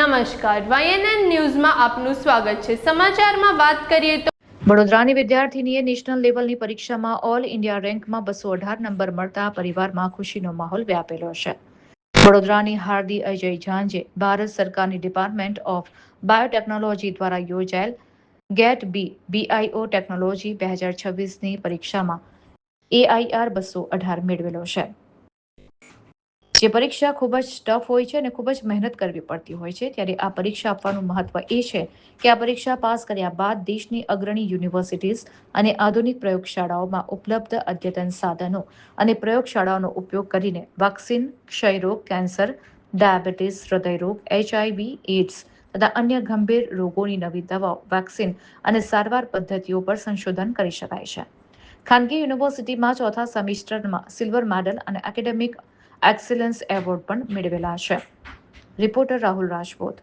નમસ્કાર, YNN ન્યૂઝમાં આપનું સ્વાગત છે। સમાચારમાં વાત કરીએ તો વડોદરાની વિદ્યાર્થીનીએ નેશનલ લેવલની પરીક્ષામાં ઓલ ઇન્ડિયા રેન્કમાં 218 નંબર મળતા પરિવારમાં ખુશીનો માહોલ વ્યાપેલો છે। વડોદરાની હાર્દી અજય ઝાંઝે ભારત સરકારની ડિપાર્ટમેન્ટ ઓફ બાયોટેકનોલોજી દ્વારા યોજાયેલ ગેટ બી BIO ટેકનોલોજી 2026ની પરીક્ષામાં AIR 218 મેળવેલો છે। જે પરીક્ષા ખૂબ જ ટફ હોય છે અને ખૂબ જ મહેનત કરવી પડતી હોય છે, ત્યારે આ પરીક્ષા આપવાનું મહત્વ એ છે કે આ પરીક્ષા પાસ કર્યા બાદ દેશની અગ્રણી યુનિવર્સિટીઝ અને આધુનિક પ્રયોગશાળાઓમાં ઉપલબ્ધ અદ્યતન સાધનો અને પ્રયોગશાળાઓનો ઉપયોગ કરીને વેક્સિન, ક્ષયરોગ, કેન્સર, ડાયાબિટીસ, હૃદયરોગ, HIV, એઇડ્સ તથા અન્ય ગંભીર રોગોની નવી દવાઓ, વેક્સિન અને સારવાર પદ્ધતિઓ પર સંશોધન કરી શકાય છે। ખાનગી યુનિવર્સિટીમાં ચોથા સેમિસ્ટરમાં સિલ્વર મેડલ અને એકેડેમિક એક્સેલન્સ એવોર્ડ પણ મેળવેલા છે। રિપોર્ટર રાહુલ રાજપૂત।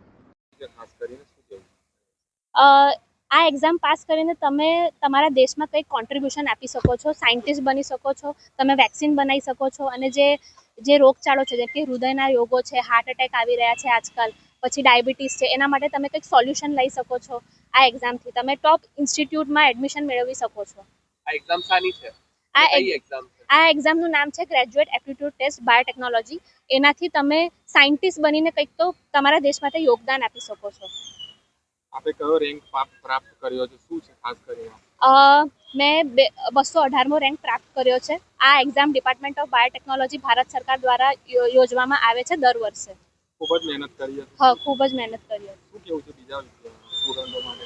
આ એક્ઝામ પાસ કરીને તમે તમારા દેશમાં કંઈક કોન્ટ્રીબ્યુશન આપી શકો છો, સાયન્ટિસ્ટ બની શકો છો, તમે વેક્સિન બનાવી શકો છો અને જે રોગચાળો છે, જેમ કે હૃદયના રોગો છે, હાર્ટ એટેક આવી રહ્યા છે આજકાલ, પછી ડાયાબિટીસ છે, એના માટે તમે કંઈક સોલ્યુશન લઈ શકો છો। આ એક્ઝામથી તમે ટોપ ઇન્સ્ટિટ્યૂટમાં એડમિશન મેળવી શકો છો। આ એક્ઝામ સાની છે? આ એક્ઝામનું નામ છે ગ્રેજ્યુએટ એપ્ટિટ્યૂડ ટેસ્ટ બાયોટેકનોલોજી। એનાથી તમે સાયન્ટિસ્ટ બનીને કંઈક તો તમારા દેશ માટે યોગદાન આપી શકો છો। આપે કયો રેન્ક પ્રાપ્ત કર્યો છે? શું છે ખાસ કરીને? મેં 218મો રેન્ક પ્રાપ્ત કર્યો છે। આ exam department of biotechnology Bharat સરકાર દ્વારા યોજવામાં આવે છે દર વર્ષે। ખૂબ જ મહેનત કરી હતી। હા, ખૂબ જ મહેનત કરી હતી। શું કેવું છે બીજા સ્ટુડન્ટો માટે?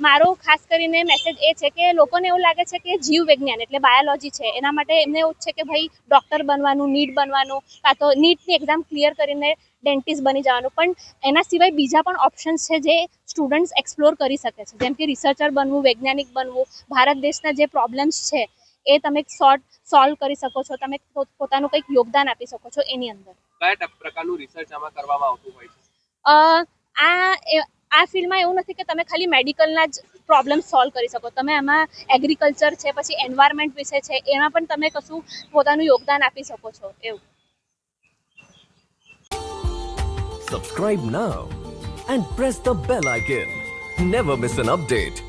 મારો ખાસ કરીને મેસેજ એ છે કે લોકોને એવું લાગે છે કે જીવ વિજ્ઞાન એટલે બાયોલોજી છે, એના માટે એમને એવું છે કે ભાઈ ડૉક્ટર બનવાનું, નીટ બનવાનું, કાં તો નીટની એક્ઝામ ક્લિયર કરીને ડેન્ટિસ્ટ બની જવાનું, પણ એના સિવાય બીજા પણ ઓપ્શન્સ છે જે સ્ટુડન્ટ્સ એક્સપ્લોર કરી શકે છે, જેમ કે રિસર્ચર બનવું, વૈજ્ઞાનિક બનવું, ભારત દેશના જે પ્રોબ્લેમ્સ છે એ તમે સોલ્વ કરી શકો છો, તમે પોતાનું કંઈક યોગદાન આપી શકો છો એની અંદર। કયા પ્રકારનું રિસર્ચ આમાં કરવામાં આવતું હોય છે? આ ફિલ્ડમાં એવું નથી કે તમે ખાલી મેડિકલના જ પ્રોબ્લેમ સોલ્વ કરી શકો, તમે એમાં એગ્રીકલ્ચર છે, પછી એન્વાયરમેન્ટ વિશે છે, એમાં પણ તમે કશું પોતાનું યોગદાન આપી શકો છો એવું। Subscribe now and press the bell icon. Never miss an update.